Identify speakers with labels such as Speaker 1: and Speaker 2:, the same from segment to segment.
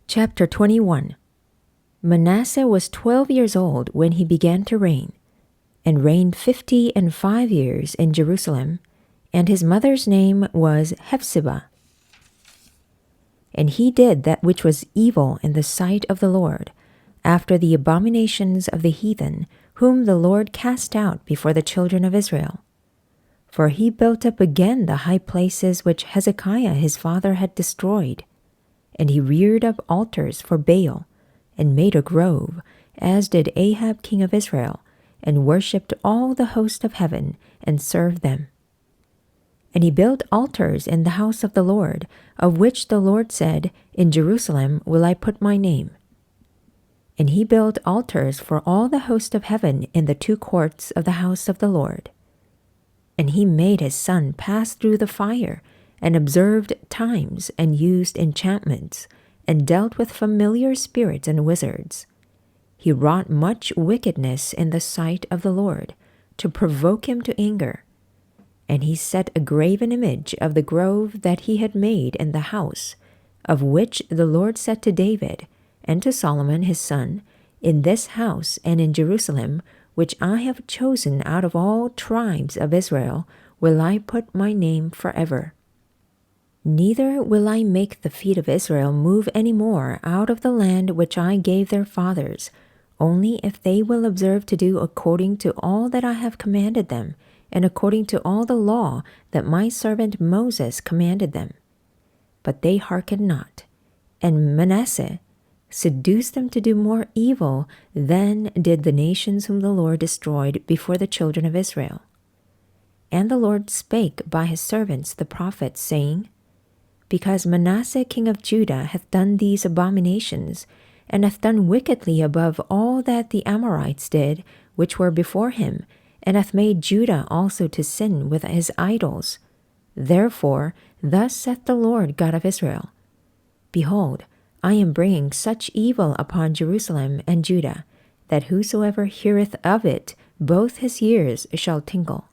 Speaker 1: Chapter 21. Manasseh was 12 years old when he began to reign, and reigned 50 and 5 years in Jerusalem, and his mother's name was Hephzibah. And he did that which was evil in the sight of the Lord, after the abominations of the heathen, whom the Lord cast out before the children of Israel. For he built up again the high places which Hezekiah his father had destroyed, and he reared up altars for Baal, and made a grove, as did Ahab king of Israel, and worshipped all the host of heaven, and served them. And he built altars in the house of the Lord, of which the Lord said, In Jerusalem will I put my name. And he built altars for all the host of heaven in the 2 courts of the house of the Lord. And he made his son pass through the fire, and observed times, and used enchantments, and dealt with familiar spirits and wizards. He wrought much wickedness in the sight of the Lord, to provoke him to anger. And he set a graven image of the grove that he had made in the house, of which the Lord said to David, and to Solomon his son, In this house and in Jerusalem, which I have chosen out of all tribes of Israel, will I put my name forever. Neither will I make the feet of Israel move any more out of the land which I gave their fathers, only if they will observe to do according to all that I have commanded them, and according to all the law that my servant Moses commanded them. But they hearkened not, and Manasseh seduced them to do more evil than did the nations whom the Lord destroyed before the children of Israel. And the Lord spake by his servants the prophets, saying, Because Manasseh king of Judah hath done these abominations, and hath done wickedly above all that the Amorites did, which were before him, and hath made Judah also to sin with his idols. Therefore, thus saith the Lord God of Israel, Behold, I am bringing such evil upon Jerusalem and Judah, that whosoever heareth of it, both his ears shall tingle.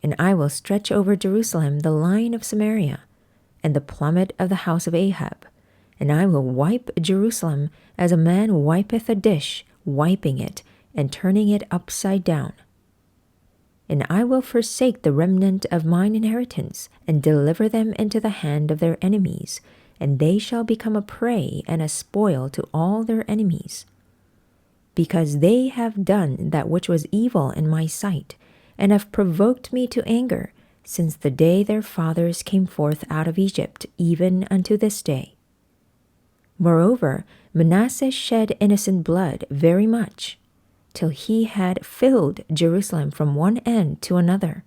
Speaker 1: And I will stretch over Jerusalem the line of Samaria, and the plummet of the house of Ahab, and I will wipe Jerusalem as a man wipeth a dish, wiping it, and turning it upside down. And I will forsake the remnant of mine inheritance, and deliver them into the hand of their enemies, and they shall become a prey and a spoil to all their enemies. Because they have done that which was evil in my sight, and have provoked me to anger, since the day their fathers came forth out of Egypt, even unto this day. Moreover, Manasseh shed innocent blood very much, till he had filled Jerusalem from one end to another,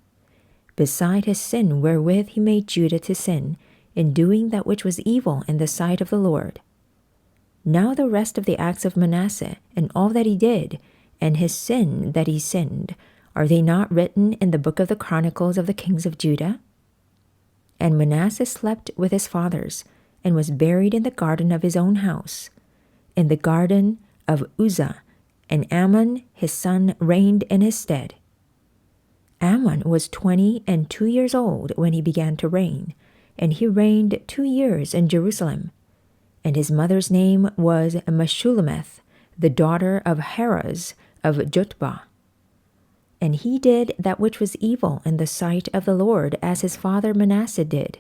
Speaker 1: beside his sin wherewith he made Judah to sin, in doing that which was evil in the sight of the Lord. Now the rest of the acts of Manasseh, and all that he did, and his sin that he sinned, are they not written in the book of the Chronicles of the kings of Judah? And Manasseh slept with his fathers, and was buried in the garden of his own house, in the garden of Uzzah, and Amon his son reigned in his stead. Amon was 22 years old when he began to reign, and he reigned 2 years in Jerusalem. And his mother's name was Meshullemeth, the daughter of Haraz of Jutbah. And he did that which was evil in the sight of the Lord, as his father Manasseh did.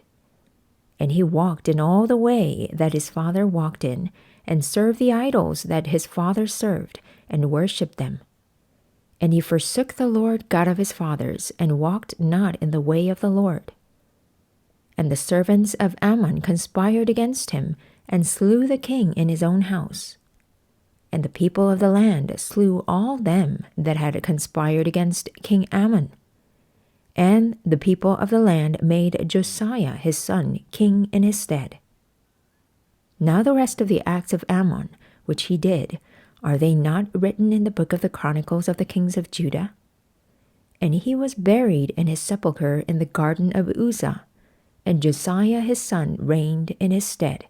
Speaker 1: And he walked in all the way that his father walked in, and served the idols that his father served, and worshipped them. And he forsook the Lord God of his fathers, and walked not in the way of the Lord. And the servants of Ammon conspired against him, and slew the king in his own house. And the people of the land slew all them that had conspired against King Ammon. And the people of the land made Josiah his son king in his stead. Now the rest of the acts of Ammon, which he did, are they not written in the book of the Chronicles of the kings of Judah? And he was buried in his sepulchre in the garden of Uzzah, and Josiah his son reigned in his stead.